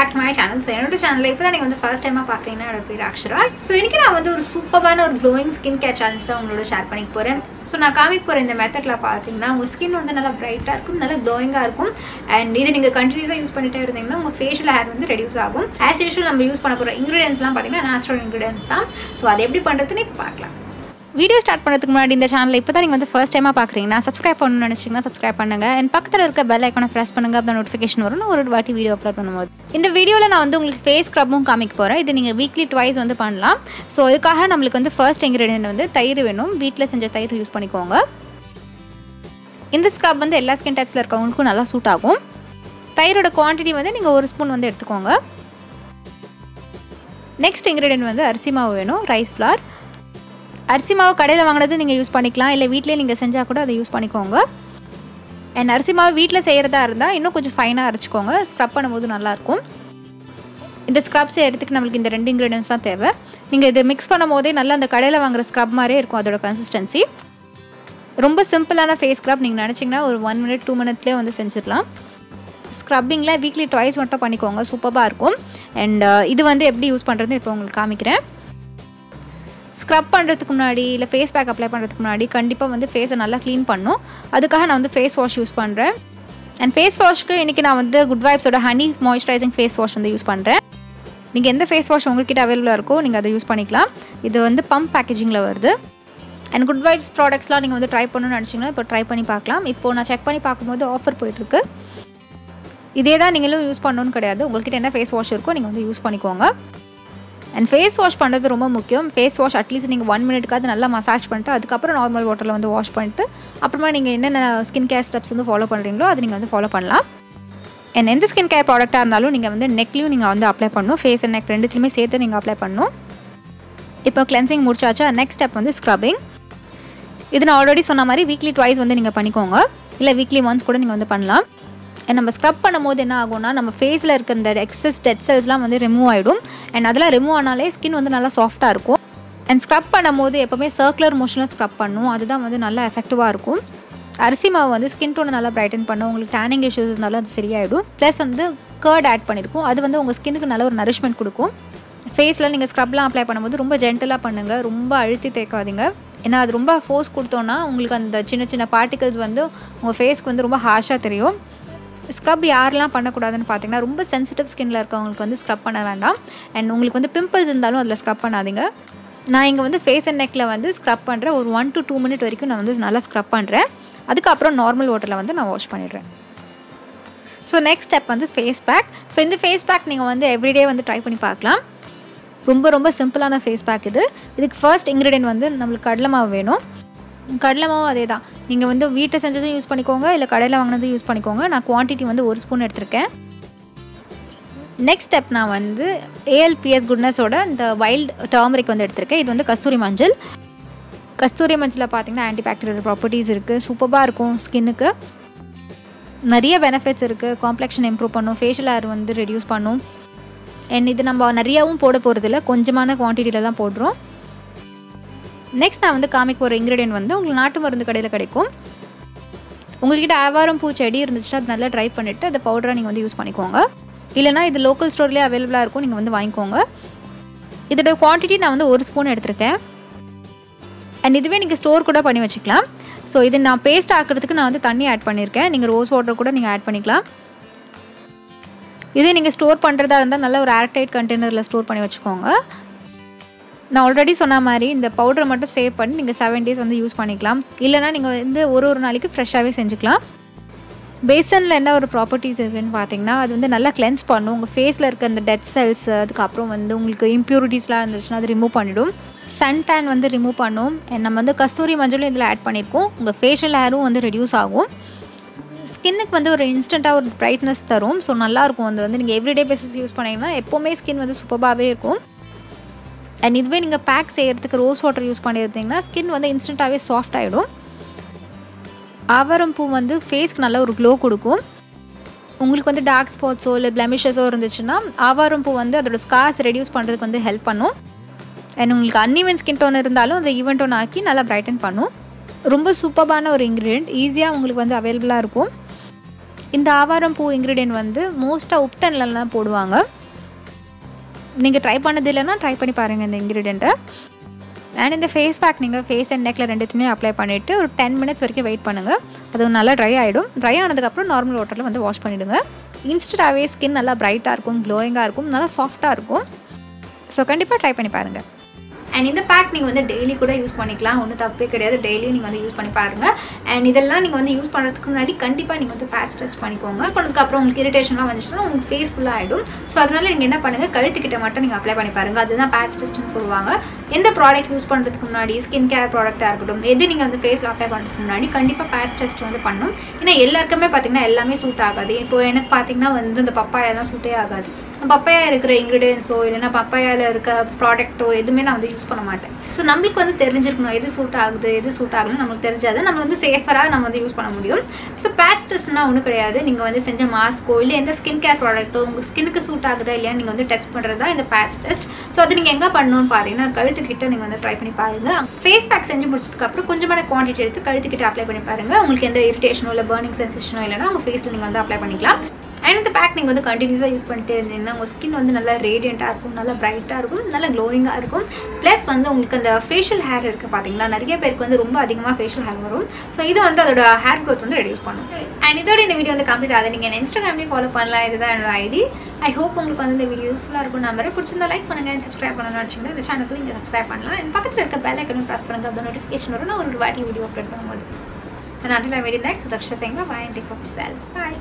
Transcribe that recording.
back to my channel. So என்னோட சேனல்ல இப்போதான் நீங்க வந்து ஃபர்ஸ்ட் டைமா பாக்குறீங்கன்னா என்னோட பேர் அக்ஷரா. So இன்னைக்கு நான் வந்து ஒரு சூப்பரான ஒரு glowing skin care challenge தான் உங்களோட ஷேர் பண்ணிக்க போறேன். So நான் காமிக்க போற இந்த மெத்தட்ல பாத்தீங்கன்னா உங்க ஸ்கின் வந்து நல்லா பிரைட்டா இருக்கும், நல்லா glowing-ஆ இருக்கும். And இது நீங்க கண்டினியூஸா யூஸ் பண்ணிட்டே இருந்தீங்கன்னா உங்க facial hair வந்து ரெடியூஸ் ஆகும். As usual நம்ம யூஸ் பண்ண போற ingredients-லாம் பாத்தீங்கன்னா natural ingredients தான். So அதை எப்படி பண்றதுன்னு பார்க்கலாம். வீடியோ ஸ்டார்ட் பண்ணுறதுக்கு முன்னாடி இந்த சேனலை இப்போ தான் நீங்கள் வந்து ஃபர்ஸ்ட் டைமாக பார்க்குறீங்கன்னா சப்ஸ்கிரைப் பண்ணணும்னு நினச்சிங்கன்னா சப்ஸ்கிரைப் பண்ணுங்கள். அண்ட் பக்கத்தில் இருக்க பெல் ஐக்கானை ப்ரெஸ் பண்ணுங்கள். அப்போ நோட்டிஃபிகேஷன் வரும் நான் ஒரு வாட்டி வீடியோ அப்லோட் பண்ணும்போது. இந்த வீடியோவில் நான் வந்து உங்களுக்கு ஃபேஸ் ஸ்க்ரப்பும் காமிக்க போகிறேன். இது நீங்கள் வீக்லி ட்வைஸ் வந்து பண்ணலாம். ஸோ அதுக்காக நம்மளுக்கு வந்து ஃபர்ஸ்ட் இன்க்ரீடியன்ட் வந்து தயிர் வேணும். வீட்டில் செஞ்ச தயிர் யூஸ் பண்ணிக்கோங்க. இந்த ஸ்க்ரப் வந்து எல்லா ஸ்கின் டைப்ஸில் இருக்கவங்களுக்கும் நல்லா சூட் ஆகும். தயிரோட குவான்டிட்டி வந்து நீங்கள் ஒரு ஸ்பூன் வந்து எடுத்துக்கோங்க. நெக்ஸ்ட் இன்க்ரீடியன்ட் வந்து அரிசி மாவு வேணும், ரைஸ் ஃப்ளார். அரிசி மாவு கடையில் வாங்கினது நீங்கள் யூஸ் பண்ணிக்கலாம், இல்லை வீட்டிலே நீங்கள் செஞ்சால் கூட அதை யூஸ் பண்ணிக்கோங்க. அண்ட் அரிசி மாவு வீட்டில் செய்கிறதா இருந்தால் இன்னும் கொஞ்சம் ஃபைனாக அரைச்சிக்கோங்க. ஸ்க்ரப் பண்ணும்போது நல்லாயிருக்கும். இந்த ஸ்க்ரப் செய்கிறதுக்கு நம்மளுக்கு இந்த 2 இன்க்ரீடியன்ஸ் தான் தேவை. நீங்கள் இதை மிக்ஸ் பண்ணும் போதே நல்லா அந்த கடையில் வாங்குகிற ஸ்க்ரப் மாதிரியே இருக்கும் அதோட கன்சிஸ்டன்சி. ரொம்ப சிம்பிளான ஃபேஸ் ஸ்க்ரப் நீங்கள் நினச்சிங்கன்னா ஒரு 1 minute 2 minutesலேயே வந்து செஞ்சிடலாம். ஸ்க்ரப்பிங்கில் வீக்லி ட்வைஸ் மட்டும் பண்ணிக்கோங்க, சூப்பராக இருக்கும். அண்ட் இது வந்து எப்படி யூஸ் பண்ணுறது இப்போ உங்களுக்கு காமிக்கிறேன். ஸ்க்ரப் பண்ணுறதுக்கு முன்னாடி இல்லை ஃபேஸ் பேக் அப்ளை பண்ணுறதுக்கு முன்னாடி கண்டிப்பாக வந்து ஃபேஸை நல்லா க்ளீன் பண்ணணும். அதுக்காக நான் வந்து ஃபேஸ் வாஷ் யூஸ் பண்ணுறேன். அண்ட் ஃபேஸ் வாஷ்க்கு இன்றைக்கி நான் வந்து குட் வைப்ஸோட ஹனி மாய்ஸ்சரைசிங் ஃபேஸ் வாஷ் வந்து யூஸ் பண்ணுறேன். நீங்கள் எந்த ஃபேஸ் வாஷ் உங்கள்கிட்ட அவைலபிளாக இருக்கோ நீங்கள் அதை யூஸ் பண்ணிக்கலாம். இது வந்து பம்ப் பேக்கேஜிங்கில் வருது. அண்ட் குட் வைப்ஸ் ப்ராடக்ட்ஸ்லாம் நீங்கள் வந்து ட்ரை பண்ணணும்னு நினச்சிங்கன்னா இப்போ ட்ரை பண்ணி பார்க்கலாம். இப்போது நான் செக் பண்ணி பார்க்கும்போது ஆஃபர் போயிட்டுருக்கு. இதே தான் நீங்களும் யூஸ் பண்ணணும்னு கிடையாது. உங்கள்கிட்ட என்ன ஃபேஸ் வாஷ் இருக்கோ நீங்கள் வந்து யூஸ் பண்ணிக்கோங்க. அண்ட் ஃபேஸ் வாஷ் பண்ணுறது ரொம்ப முக்கியம். ஃபேஸ் வாஷ் அட்லீஸ்ட் நீங்கள் 1 minute நல்லா மசாஜ் பண்ணிட்டு அதுக்கப்புறம் நார்மல் வாட்டரில் வந்து வாஷ் பண்ணிட்டு அப்புறமா நீங்கள் என்னென்ன ஸ்கின் கேர் ஸ்டெப்ஸ் வந்து ஃபாலோ பண்ணுறீங்களோ அது நீங்கள் வந்து ஃபாலோ பண்ணலாம். அண்ட் எந்த ஸ்கின் கேர் ப்ராடக்டாக இருந்தாலும் நீங்கள் வந்து நெக்லையும் நீங்கள் வந்து அப்ளை பண்ணணும். ஃபேஸ் அண்ட் நெக் ரெண்டுத்துலையுமே சேர்த்து நீங்கள் அப்ளை பண்ணணும். இப்போ கிளென்சிங் முடிச்சாச்சா, நெக்ஸ்ட் ஸ்டெப் வந்து ஸ்க்ரப்பிங். இது நான் ஆல்ரெடி சொன்ன மாதிரி வீக்லி ட்வைஸ் வந்து நீங்கள் பண்ணிக்கோங்க, இல்லை வீக்லி ஒன்ஸ் கூட நீங்கள் வந்து பண்ணலாம். நம்ம ஸ்க்ரப் பண்ணும்போது என்ன ஆகும்னா நம்ம ஃபேஸில் இருக்க இந்த எக்ஸஸ் டெட் செல்ஸ்லாம் வந்து ரிமூவ் ஆகிடும். அண்ட் அதெல்லாம் ரிமூவ் ஆனாலே ஸ்கின் வந்து நல்லா சாஃப்டாக இருக்கும். அண்ட் ஸ்க்ரப் பண்ணும்போது எப்போவுமே சர்க்குலர் மோஷனில் ஸ்க்ரப் பண்ணணும், அதுதான் வந்து நல்லா எஃபெக்டிவாக இருக்கும். அரிசி மாவு வந்து ஸ்கின் டோனை நல்லா பிரைட்டன் பண்ணும். உங்களுக்கு டேனிங் இஷ்யூஸ் இருந்தாலும் அது சரியாயிடும். ப்ளஸ் வந்து கர்ட் ஆட் பண்ணியிருக்கும், அது வந்து உங்கள் ஸ்கின்னுக்கு நல்ல ஒரு நரிஷ்மெண்ட் கொடுக்கும். ஃபேஸில் நீங்கள் ஸ்க்ரப்லாம் அப்ளை பண்ணும்போது ரொம்ப ஜென்டலாக பண்ணுங்கள், ரொம்ப அழுத்தி தேய்க்காதீங்க. ஏன்னா அது ரொம்ப ஃபோர்ஸ் கொடுத்தோன்னா உங்களுக்கு அந்த சின்ன சின்ன பார்ட்டிகல்ஸ் வந்து உங்கள் ஃபேஸ்க்கு வந்து ரொம்ப ஹார்ஷாக தெரியும். ஸ்க்ரப் யாரெல்லாம் பண்ணக்கூடாதுன்னு பார்த்தீங்கன்னா ரொம்ப சென்சிட்டிவ் ஸ்கின்னில் இருக்கவங்களுக்கு வந்து ஸ்க்ரப் பண்ண வேண்டாம். அண்ட் உங்களுக்கு வந்து பிம்பிள்ஸ் இருந்தாலும் அதில் ஸ்க்ரப் பண்ணாதீங்க. நான் இங்கே வந்து ஃபேஸ் அண்ட் நெக்கில் வந்து ஸ்க்ரப் பண்ணுறேன். ஒரு 1 to 2 minutes வரைக்கும் நான் வந்து நல்லா ஸ்க்ரப் பண்ணுறேன். அதுக்கப்புறம் நார்மல் வாட்டரில் வந்து நான் வாஷ் பண்ணிடுறேன். ஸோ நெக்ஸ்ட் ஸ்டெப் வந்து ஃபேஸ் பேக். ஸோ இந்த ஃபேஸ் பேக் நீங்கள் வந்து எவ்ரிடே வந்து ட்ரை பண்ணி பார்க்கலாம். ரொம்ப ரொம்ப சிம்பிளான ஃபேஸ் பேக் இது. இதுக்கு ஃபர்ஸ்ட் இன்க்ரீடியன்ட் வந்து நம்மளுக்கு கடலை மாவு வேணும். கடலை மாவு அதே தான், நீங்கள் வந்து வீட்டில் செஞ்சதும் யூஸ் பண்ணிக்கோங்க, இல்லை கடையில் வாங்கினதும் யூஸ் பண்ணிக்கோங்க. நான் குவான்டிட்டி வந்து 1 ஸ்பூன் எடுத்திருக்கேன். நெக்ஸ்ட் ஸ்டெப் நான் வந்து ALPS குட்னஸோட இந்த வைல்ட் டர்மரிக் வந்து எடுத்திருக்கேன். இது வந்து கஸ்தூரி மஞ்சள். கஸ்தூரி மஞ்சளில் பார்த்தீங்கன்னா ஆன்டிபாக்டீரியல் ப்ராப்பர்ட்டிஸ் இருக்குது, சூப்பராக இருக்கும் ஸ்கின்னுக்கு. நிறைய பெனிஃபிட்ஸ் இருக்குது. காம்ப்ளெக்ஷன் இம்ப்ரூவ் பண்ணும், ஃபேஷியல் ஹேர் வந்து ரெடியூஸ் பண்ணும். அண்ட் இது நம்ம நிறையாவும் போட போகிறதில்ல, கொஞ்சமான குவான்டிட்டியில் தான் போடுறோம். நெக்ஸ்ட் நான் வந்து காமிக்க போகிற இன்க்ரீடியன்ட் வந்து உங்களுக்கு நாட்டு மருந்து கடையில் கிடைக்கும். உங்கள்கிட்ட ஆவாரம் பூ செடி இருந்துச்சுன்னா அது நல்லா ட்ரை பண்ணிவிட்டு அந்த பவுடரை நீங்கள் வந்து யூஸ் பண்ணிக்கோங்க. இல்லைனா இது லோக்கல் ஸ்டோர்லேயே அவைலபிளாக இருக்கும், நீங்கள் வந்து வாங்கிக்கோங்க. இதோட குவான்டிட்டி நான் வந்து 1 ஸ்பூன் எடுத்திருக்கேன். அண்ட் இதுவே நீங்கள் ஸ்டோர் கூட பண்ணி வச்சுக்கலாம். ஸோ இது நான் பேஸ்ட் ஆக்கிறதுக்கு நான் வந்து தண்ணி ஆட் பண்ணியிருக்கேன். நீங்கள் ரோஸ் வாட்டர் கூட நீங்கள் ஆட் பண்ணிக்கலாம். இதே நீங்கள் ஸ்டோர் பண்ணுறதா இருந்தால் நல்ல ஒரு ஏர்டைட் கண்டெய்னரில் ஸ்டோர் பண்ணி வச்சுக்கோங்க. நான் ஆல்ரெடி சொன்ன மாதிரி இந்த பவுடரை மட்டும் சேவ் பண்ணி நீங்கள் 7 days வந்து யூஸ் பண்ணிக்கலாம். இல்லைனா நீங்கள் வந்து ஒரு நாளைக்கு ஃப்ரெஷ்ஷாகவே செஞ்சுக்கலாம். பேசனில் என்ன ஒரு ப்ராப்பர்ட்டிஸ் இருக்குதுன்னு பார்த்தீங்கன்னா அது வந்து நல்லா கிளென்ஸ் பண்ணும். உங்கள் ஃபேஸில் இருக்க அந்த டெட் செல்ஸ், அதுக்கப்புறம் வந்து உங்களுக்கு இம்ப்யூரிட்டிஸ்லாம் இருந்துச்சுன்னா அது ரிமூவ் பண்ணிவிடும். சன் டேன் வந்து ரிமூவ் பண்ணும். நம்ம வந்து கஸ்தூரி மஞ்சளும் இதில் ஆட் பண்ணியிருக்கோம். உங்கள் ஃபேஷியல் ஹேரும் வந்து ரெடியூஸ் ஆகும். ஸ்கின்னுக்கு வந்து ஒரு இன்ஸ்டண்ட்டாக ஒரு பிரைட்னஸ் தரும். ஸோ நல்லாயிருக்கும். அது வந்து நீங்கள் எவ்ரிடே பேசிஸ் யூஸ் பண்ணிங்கன்னா எப்போவுமே ஸ்கின் வந்து சூப்பராகவே இருக்கும். அண்ட் இதுவே நீங்கள் பேக் செய்கிறதுக்கு ரோஸ் வாட்டர் யூஸ் பண்ணியிருந்தீங்கன்னா ஸ்கின் வந்து இன்ஸ்டண்ட்டாகவே சாஃப்ட் ஆகிடும். ஆவாரம் பூ வந்து ஃபேஸ்க்கு நல்ல ஒரு க்ளோ கொடுக்கும். உங்களுக்கு வந்து டார்க் ஸ்பாட்ஸோ இல்லை பிளெமிஷஸோ இருந்துச்சுன்னா ஆவாரம் பூ வந்து அதோட ஸ்கார்ஸ் ரெடியூஸ் பண்ணுறதுக்கு வந்து ஹெல்ப் பண்ணும். அண்ட் உங்களுக்கு அன்இவன் ஸ்கின் டோன் இருந்தாலும் அதை ஈவன் டோன் ஆக்கி நல்லா பிரைட்டன் பண்ணும். ரொம்ப சூப்பரான ஒரு இன்க்ரீடியன்ட், ஈஸியாக உங்களுக்கு வந்து அவைலபிளாக இருக்கும். இந்த ஆவாரம் பூ இன்க்ரீடியன்ட் வந்து மோஸ்ட்டாக உப்டன்லாம் போடுவாங்க. நீங்கள் ட்ரை பண்ணது இல்லைன்னா ட்ரை பண்ணி பாருங்கள் இந்த இன்க்ரீடியண்ட்டை. அண்ட் இந்த ஃபேஸ் பேக் நீங்கள் ஃபேஸ் அண்ட் நெக்கில் ரெண்டுத்துமே அப்ளை பண்ணிவிட்டு ஒரு 10 minutes வரைக்கும் வெயிட் பண்ணுங்கள். அது நல்லா ட்ரை ஆகிடும். ட்ரை ஆனதுக்கப்புறம் நார்மல் வாட்டரில் வந்து வாஷ் பண்ணிவிடுங்க. இன்ஸ்டன்ட்டாகவே ஸ்கின் நல்லா பிரைட்டாக இருக்கும், க்ளோயிங்காக இருக்கும், நல்லா சாஃப்ட்டாக இருக்கும். ஸோ கண்டிப்பாக ட்ரை பண்ணி பாருங்கள். அண்ட் இந்த பேக் நீங்கள் வந்து டெய்லி கூட யூஸ் பண்ணிக்கலாம், ஒன்றும் தப்பே கிடையாது. டெய்லியும் நீங்கள் வந்து யூஸ் பண்ணி பாருங்கள். அண்ட் இதெல்லாம் நீங்கள் வந்து யூஸ் பண்ணுறதுக்கு முன்னாடி கண்டிப்பாக நீங்கள் வந்து பேட்ச் டெஸ்ட் பண்ணிக்கோங்க. பண்ணதுக்கப்புறம் உங்களுக்கு இரிட்டேஷன்லாம் வந்துச்சுன்னா உங்களுக்கு ஃபேஸ் ஃபுல்லாக ஆகிடும். ஸோ அதனால் நீங்கள் என்ன பண்ணுங்கள், கழுத்துக்கிட்ட மட்டும் நீங்கள் அப்ளை பண்ணி பாருங்கள். அதுதான் பேட்ச் டெஸ்ட்னு சொல்லுவாங்க. எந்த ப்ராடக்ட் யூஸ் பண்ணுறதுக்கு முன்னாடி ஸ்கின் கேர் ப்ராடக்ட்டாக இருக்கட்டும், எது நீங்கள் வந்து ஃபேஸில் அப்ளை பண்ணுறதுக்கு முன்னாடி கண்டிப்பாக பேட்ச் டெஸ்ட் வந்து பண்ணணும். ஏன்னா எல்லாருக்குமே பார்த்தீங்கன்னா எல்லாமே சூட் ஆகாது. இப்போ எனக்கு பார்த்தீங்கன்னா வந்து இந்த பப்பாயா தான் சூட்டே ஆகாது. பப்பாயா இருக்கிற இன்க்ரீடியன்ஸோ இல்லைன்னா பப்பாயாவில் இருக்க ப்ராடக்ட்டோ எதுவுமே நான் வந்து யூஸ் பண்ண மாட்டேன். ஸோ நம்மளுக்கு வந்து தெரிஞ்சிருக்கணும் எது சூட் ஆகுது எது சூட் ஆகணும்னு நம்மளுக்கு தெரிஞ்சாது நம்ம வந்து சேஃபராக நம்ம வந்து யூஸ் பண்ண முடியும். ஸோ பேட்ச் டெஸ்ட்னா ஒன்றும் கிடையாது. நீங்கள் வந்து செஞ்ச மாஸ்க்கோ இல்லை எந்த ஸ்கின் கேர் ப்ராடக்ட்டோ உங்கள் ஸ்கின்னுக்கு சூட் ஆகுதா இல்லையா நீங்கள் வந்து டெஸ்ட் பண்ணுறது தான் இந்த பேட்ச் டெஸ்ட். ஸோ அது நீங்கள் எங்கே பண்ணணும்னு பாருங்கன்னா கழுத்துக்கிட்ட நீங்கள் வந்து ட்ரை பண்ணி பாருங்கள். ஃபேஸ் பேக் செஞ்சு முடிச்சதுக்கப்புறம் கொஞ்சமான குவான்டிட்டி எடுத்து கழுத்துக்கிட்ட அப்ளை பண்ணி பாருங்கள். உங்களுக்கு எந்த இரிட்டேஷனோ இல்லை பர்னிங் சென்சேஷனோ இல்லைனா உங்கள் ஃபேஸில் நீங்கள் வந்து அப்ளை பண்ணிக்கலாம். அண்ட் இந்த பேக் நீங்கள் வந்து கண்டினியூஸாக யூஸ் பண்ணிட்டே இருந்தீங்கன்னா உங்கள் ஸ்கின் வந்து நல்லா ரேடியண்ட்டாக இருக்கும், நல்லா பிரைட்டாக இருக்கும், நல்லா க்ளோயிங்காக இருக்கும். ப்ளஸ் வந்து உங்களுக்கு அந்த ஃபேஷியல் ஹேர் இருக்குது பார்த்தீங்களா, நிறைய பேருக்கு வந்து ரொம்ப அதிகமாக ஃபேஷியல் ஹேர் வரும். ஸோ இது வந்து அதோட ஹேர் க்ரோத் வந்து ரெடியூஸ் பண்ணும். அண்ட் இதோட இந்த வீடியோ வந்து கம்ப்ளீட் ஆகுது. நீங்கள் இன்ஸ்டாகிராம்லேயும் ஃபாலோ பண்ணலாம். இதுதான் என்னோட ஐடி. ஐ ஹோப் உங்களுக்கு வந்து இந்த வீடியோ யூஸ்ஃபுல்லாக இருக்கும். நம்பரை பிடிச்சிருந்தா லைக் பண்ணுங்கள். அண்ட் சப்ஸ்கிரைப் பண்ணணும்னு வச்சுக்கோங்க. இந்த சேனலுக்கு நீங்கள் சப்ஸ்கிரைப் பண்ணலாம். அண்ட் பக்கத்தில் இருக்க பெல் ஐக்கனும் ப்ரெஸ் பண்ணுங்கள். அப்போ நோட்டிஃபிகேஷன் வரும் நான் ஒரு வாட்டி வீடியோ அப்லோட் பண்ணும்போது. And until I meet you next, Daksha saying bye and take care of yourself. Bye.